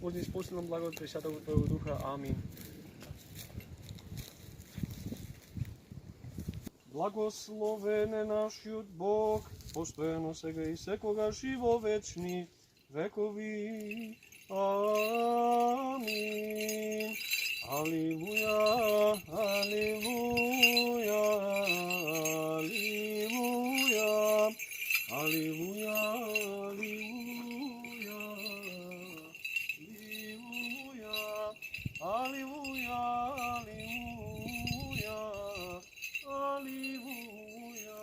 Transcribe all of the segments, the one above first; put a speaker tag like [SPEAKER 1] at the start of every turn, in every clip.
[SPEAKER 1] Господи, спаси нам благодать Пресвятого Твоего Духа. Аминь. Благословен е нашиот Бог, постојано сега и секогаш и во вечни векови. Амин. Алилуја, алилуја, алилуја, алилуја, алилуја, алилуја, алилуја, алилуја.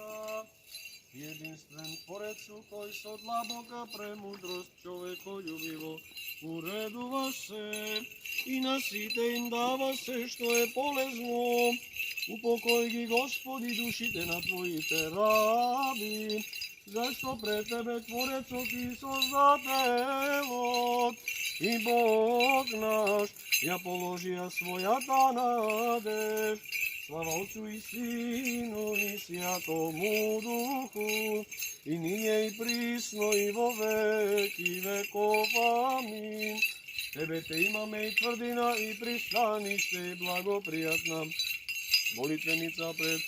[SPEAKER 1] Единствен Творецу, кој со длабока премудрост човеколюбиво уредува се и на сите им дава се што е полезно. Упокој ги, Господи, душите на Твоите раби, зашто пред Тебе Творецот и Создателот и Бог наш ја положија својата надеж. Слава Отцу и Сину и Святому Духу, и није и присно и во веки веков. Амин. Тебе те имаме и тврдина и пристаниште и благопријатна молитвеница пред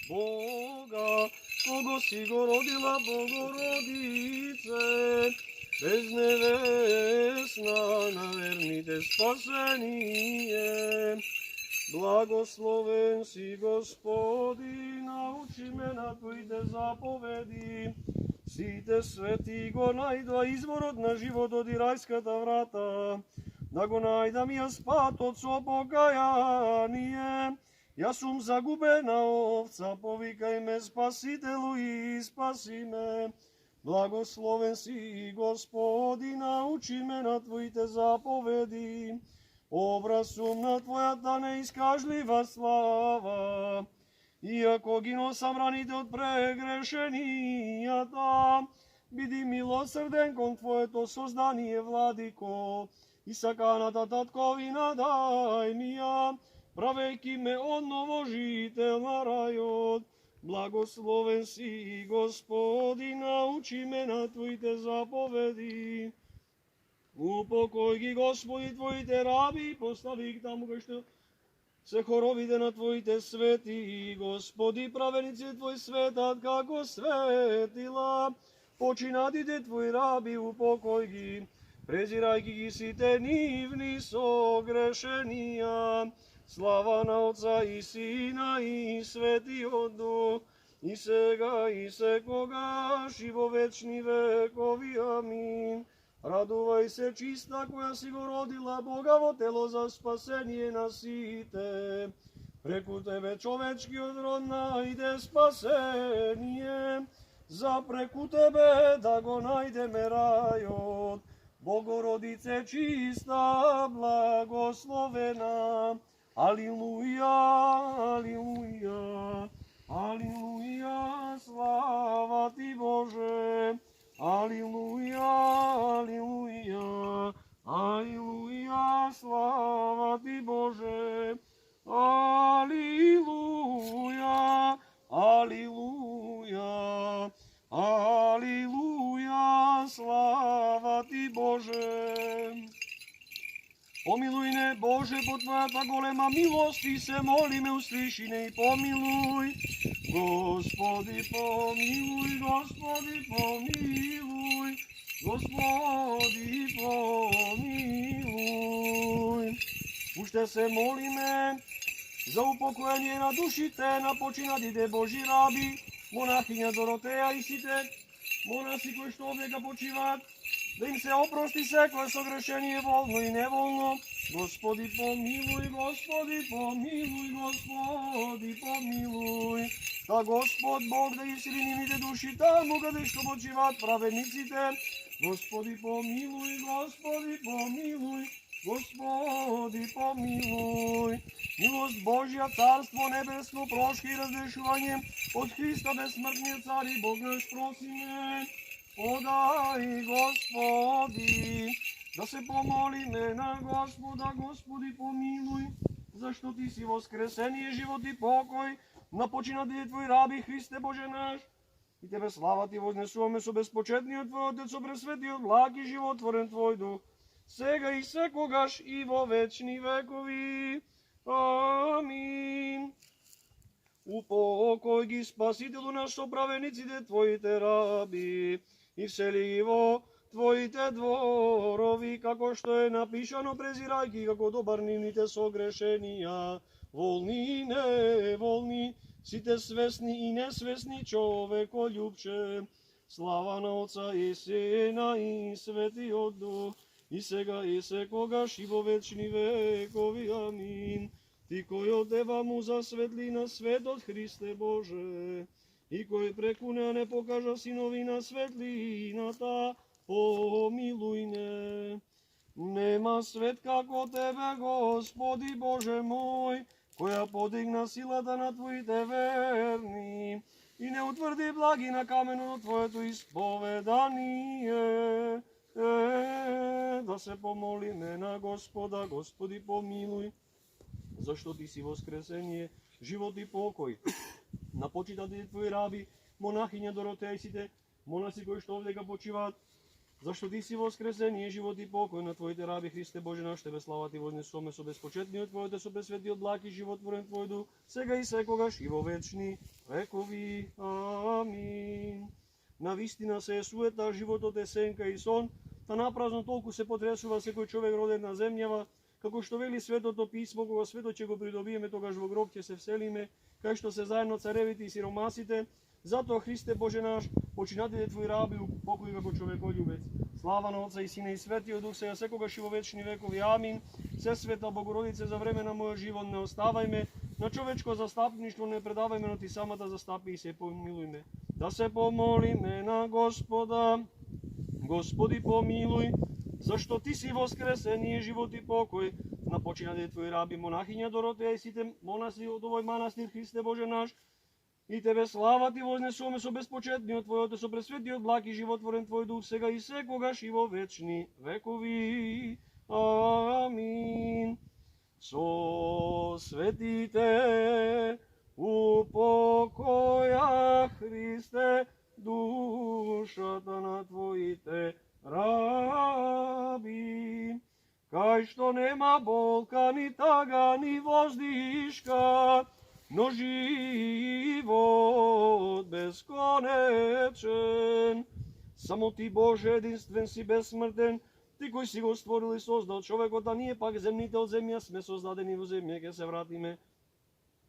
[SPEAKER 1] Бога, кого си го родила Богородице, безневесна на верните спасение. Благословен си, Господи, научи ме на Твоите заповеди. Сите свети го најдва изворот на животот и рајската врата. Да го најдам јас патот со покаяние. Јас сум загубена овца, повикај ме, Спасителу, и спаси ме. Благословен си, Господи, научи ме на Твоите заповеди. Образ сум на Твојата неискажлива слава, иако ги носам раните од прегрешенијата. Биди милосрден кон Твоето создание, Владико, и саканата татковина дај ми ја, правејќи ме одново жител на рајот. Благословен си, Господи, научи ме на Твоите заповеди. Упокој ги, Господи, Твоите раби, и постави ги таму кај што се хоровите на Твоите свети. Господи, правеници Твој светат како светила. Починатите Твои раби, упокој ги, презирајќи ги сите нивни согрешенија. Слава на Отца и Сина и Светиот Дух, и сега и секогаш и во вечни векови. Амин. Радувај се, чиста, која си го родила Бога во тело за спасение на сите. Преку Тебе човечкиот род најде спасение, за преку Тебе да го најдеме рајот. Богородице чиста, благословена. Алилуја, алилуја, алилуја, слава Ти, Боже. Алилуја, алилуја, алилуја, слава Ти, Боже. Алилуја, алилуја, алилуја, слава Ти, Боже. Помилуј не, Боже, по Твојата голема милост, и се молиме, услиши не и помилуј. Господи, помилуј, Господи, помилуј, Господи, помилуј. Уште се молиме за упокојање на душите на починатите Божи раби, монахиња Доротеја и сите монаси кои што овека почиваат, да им се опрости секое согрешение волно и неволно. Господи, помилуј, Господи, помилуј, Господи, помилуј. Да Господ Бог да исцели нивните души таму каде што почиваат праведниците. Господи, помилуј, Господи, помилуј, Господи, помилуј. Милост Божја, Царство Небесно, прошка и разрешување од Христа безсмртниот Цар и Бог наш просиме. Подај, Господи, да се помолиме на Господа. Господи, помилуј, зашто Ти си воскресение, живот и покој на починатите Твои раби, Христе Боже наш. И Тебе слава Ти вознесуваме со безпочетниот Твој Отец, со пресветиот благ и животворен Твој Дух, сега и секогаш и во вечни векови. Амин. Упокој ги, Спасителу наш, со правениците Твоите раби, и всели ги во Твоите дворови, како што е напишано, презирајки како добар нивните согрешенија. Волни и неволни, сите свесни и несвесни човеколюбче. Слава на Отца и Сина и Светиот Дух, и сега и секогаш и во вечни векови. Амин. Ти кој од Ева му засветли на светот, Христе Боже, и кој преку неа не покажа синови на светлината, помилуј не. Нема свет како Тебе, Господи Боже мој, која подигна силата на Твоите верни и не утврди благи на каменот Твоето исповедание. Да се помолиме на Господа. Господи, помилуј, зашто Ти си воскресение, живот и покој на почитателите Твои раби, монахиња Доротеја и сите монаси кои што овдека почиваат, зашто Ти си воскресение, живот и покој на Твоите раби, Христе Боже наш, Тебе слава Ти вознесуваме со безпочетниот Твојот, со безсветиот благ и животворен Твој дух, сега и секогаш и во вечни векови. Амин. На вистина се е суета, животот е сенка и сон, та напразно толку се потресува секој човек роден на земјава, како што вели Светото Писмо, кога светот ќе го придобиеме, тогаш во гроб ќе се вселиме, кај што се заедно царевите и сиромасите. Затоа, Христе Боже наш, починатите Твои раби, упокој како човеколюбец. Слава на Отца и Сина и Светиот Дух, сега секогаш и во вечни векови. Амин. Се света Богородице, за време на мојот живот не оставајме, на човечко застапништво не предавајме, но Ти самата застапи и се помилујме. Да се помолиме на Господа. Господи, помилуј, зашто Ти си воскресение, живот и покој на починатите Твои раби, монахиња Доротеја и сите монаси од овој манастир, Христе Боже наш, и Тебе слава Ти вознесуваме со безпочетниот Твојот, со пресветиот благ и животворен Твој дух, сега и секогаш и во вечни векови. Амин. Со светите упокоја, Христе, душата на Твоите раби, кај што нема болка, ни тага, ни воздишка, но живот бесконечен. Само Ти, Боже, единствен си, безсмртен, Ти кој си го створил и создал човекот, а ние пак земните од земја сме создадени во земја, ќе се вратиме.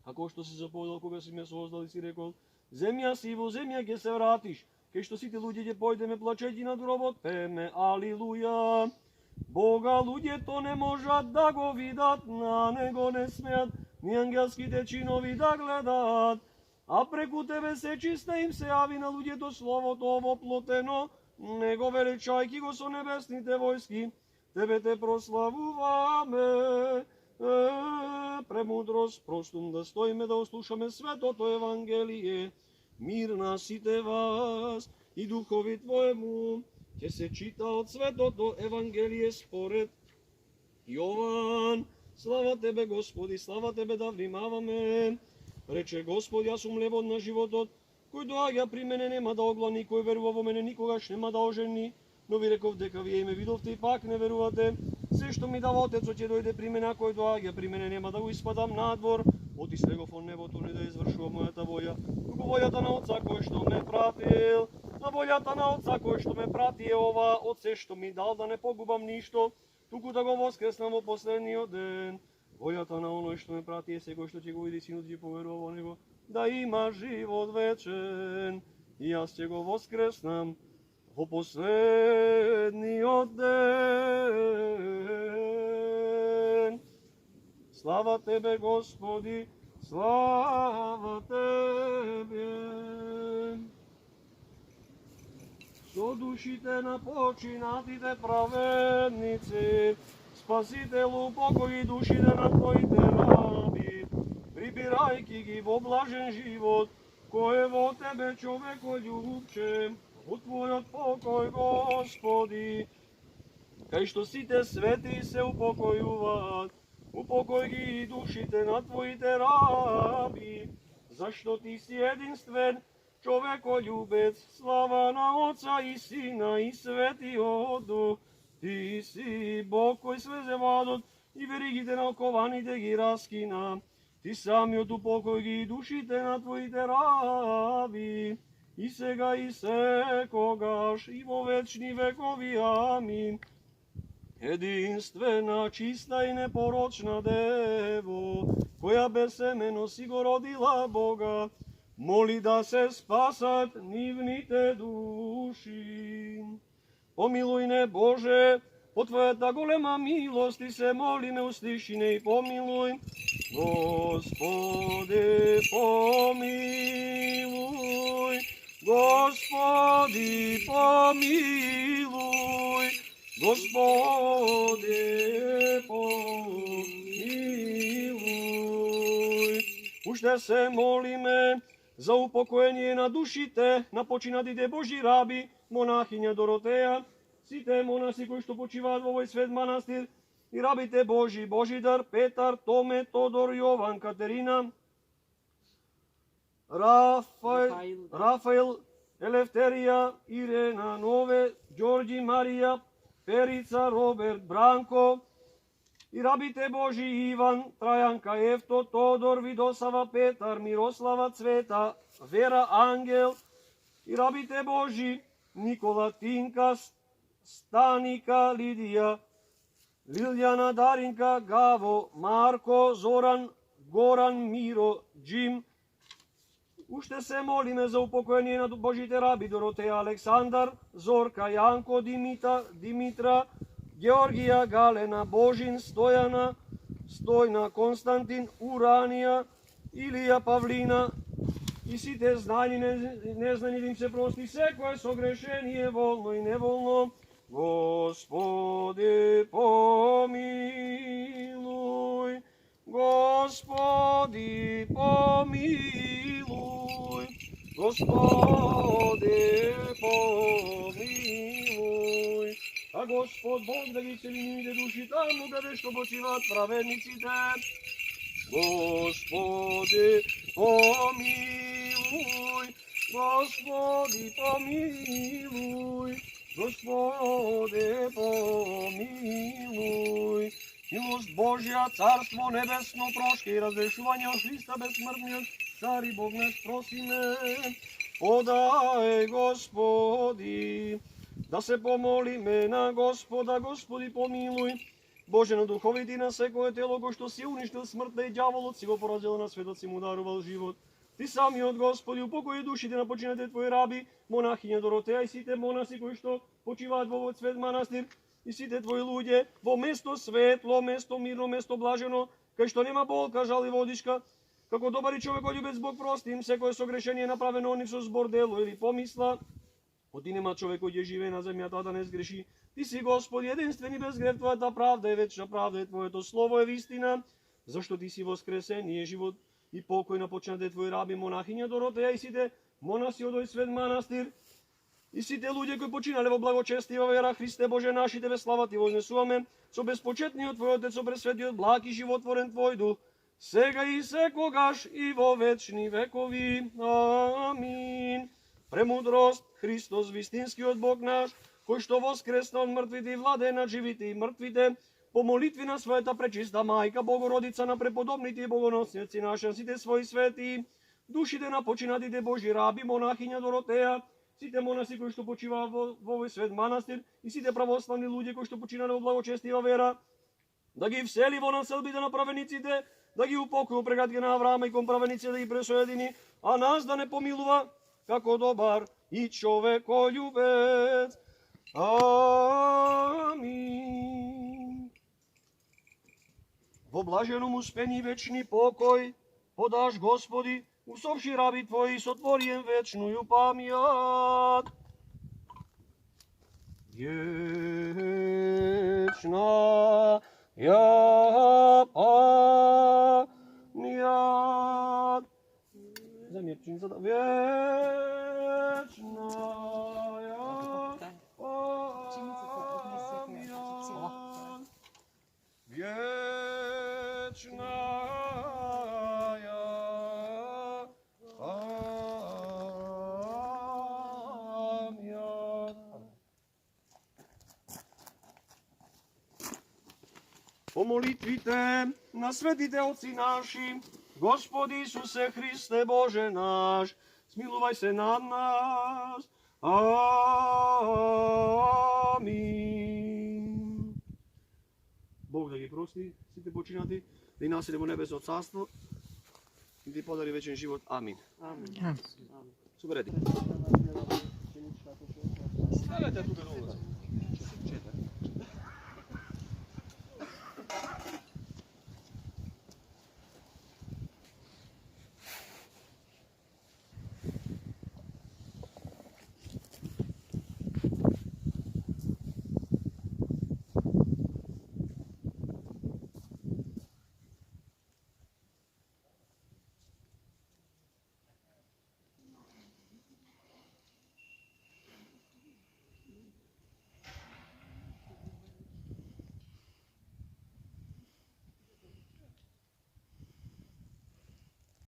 [SPEAKER 1] Како што си заповедал кога си ме создал и си рекол, земја си и во земја ќе се вратиш, кај што сите луѓе ќе појдеме плачејќи над гробот, пееме Алилуја. Бога луѓето не можат да го видат, на него не смеат ни ангелските чинови да гледат, а преку Тебе се чиста им се јави на луѓето словото воплотено, него величајки го со небесните војски. Тебе Те прославуваме, премудрост, простум да стоиме да ослушаме светото Евангелие. Мир на сите вас и духови Твоему, ќе се чита од светото Евангелие според Јован. Слава Тебе, Господи, слава Тебе да внимаваме. Рече Господ, јас сум левот на животот, кој доаѓа при мене нема да оглани, кој верува во мене никогаш нема да ожени. Но ви реков дека вие ме видовте и пак не верувате. Се што ми дава Отецот ќе дојде при мене, а кој доаѓа при мене нема да го испадам надвор. Оти слегов од небото не да извршува мојата воја, туку војата на Отца кој што ме пратил. На војата на Отца кој што ме прати е ова, од се што ми дал да не погубам ништо, туку да го воскреснам во последниот ден. Војата на оној што ме прати е секој што ќе го види Синот и поверува во него, да има живот вечен. И јас ќе го воскреснам во последниот ден. Слава Тебе, Господи, слава Тебе. Со душите на починатите праведници, Спасителу, упокои душите на Твоите раби, прибирајки ги во блажен живот, кој е во Тебе, човеколюбче, во Твојот покој, Господи, кај што сите свети се упокојуваат, упокој ги и душите на Твоите раби, зашто Ти си единствен, човеколюбец. Слава на Отца и Сина и Светиот Дух, Ti si Bog koji sve zevadot i verigite na okovanite gi raskina. Ti sami od upokoj gi dušite na tvojite rabi. I sega i sekogaš i vo večni vekovi. Amin. Jedinstvena, čista i neporočna Devo, koja bez semeno si go rodila Boga, moli da se spasat nivnite duši. Pomiluj ne Bože, po tvoja ta golema milost i se moli ne usliši ne i pomiluj. Gospode pomiluj, Gospodi pomiluj, Gospode pomiluj. Ušte se molime za upokojenje na duši te, na počinadite Božji rabi, monahinja Doroteja, site monasi koji što počivaju u ovoj svet manastir, i rabite Božji, Božidar, Petar, Tome, Todor, Jovan, Katerina, Rafael, Elefterija, Irena, Nove, Đorđi, Marija, Perica, Robert, Branko, i rabite Božji, Ivan, Trajanka, Efto, Todor, Vidosava, Petar, Miroslava, Cveta, Vera, Angel, i rabite Božji, Nikola, Tinka, Stanika, Lidija, Liljana, Darinka, Gavo, Marko, Zoran, Goran, Miro, Jim. Ušte se molime za upokojenje na Božite rabi Doroteja, Aleksandar, Zorka, Janko, Dimitra, Georgija, Galena, Božin, Stojana, Stojna, Konstantin, Uranija, Ilija, Pavlina, i site znani, neznani da im se prosti sve koje su ogrešenije, volno i nevolno. Gospode pomiluj, Gospodi pomiluj, Gospode pomiluj. A Gospod Bog da gi se linide duši tamo gde što počivat pravednicite. Gospode pomiluj, Gospodi pomiluj, Gospode pomiluj. Milost Božja, carstvo nebesno, troške i razrešuvanje od Hrista bezsmrtnijeg, cari Bog naš prosime, podaj Gospodi. Da se pomolime na Gospoda, Gospodi pomiluj. Bože, na duhoviti na sve koje telo ko što si uništil smrtne i đavolot si go porazilo na svet, si mu daroval život. Ti sami od Gospodi upokoji duši te napočinate tvoji rabi, monahinja Doroteja i site monasi koji što počivaju u ovoj svet manastir, i site tvoji ludje, vo mesto svetlo, mesto mirno, mesto blaženo, kaj što nema bolka, žali vodiška, kako dobar i čovek ljubec Bog prosti im se koje su grešenje napraveno, oni su zbor delo ili pomisla. Od ti nema čovek koji je žive na zemlji, a tada ne zgreši. Ti si Gospod jedinstveni bez grev, tvoja ta pravda je večna pravda je tvoje, to slovo je istina. Zašto ti si voskresenje, je život i pokoj napočinate tvoji rabi, monahinja Doroteja i site monasi od ovoj svet manastir. I site ľudia, koji počínali vo blagočestiva vera, Hriste Bože naši, tebe slava ti voznesuvame, co bezpočetný od tvoj Otec, co presvetý od bláky životvoren tvoj duch, sega i sekogaš i vo večni vekovi. Amin. Premudrost, Hristos vistinski od Bog naš, koji što voskresna od mrtvite, vlade nad živite i mrtvite, po molitvi na sveta prečista majka, Bogorodica na prepodobniti i bogonosnici naša, site svoji sveti, dušite napočinatite Božji rabi, monahinja Doroteja, site monasi koji što počiva v ovoj svet manastir, i site pravoslavni ljudi koji što počinali u blagočestiva vera, da gi vseli vo naselbite na pravenicite, da gi upokoju pregatke na Avrama i kom pravenice da gi presojedini, a nas da ne pomiluva, kako dobar i čovekoljubec. Amin. Vo blaženom uspeni večni pokoj podaš Gospodi, usovši rabi tvoji s otvorijem večnuju pamjat. Vječna ja pamjat. Zamjerčim sada. Vječna ja pamjat. Vječna Pomolitvite na svetite Otci naši, Gospod Isuse Hriste Bože náš, smiluj se nad nás. Amin. Bog da ги прости сите починати, да и населимо небесно царство и да подари вечен живот. Амин.
[SPEAKER 2] Amin.
[SPEAKER 1] Супер. Ставете тук долу. Чете.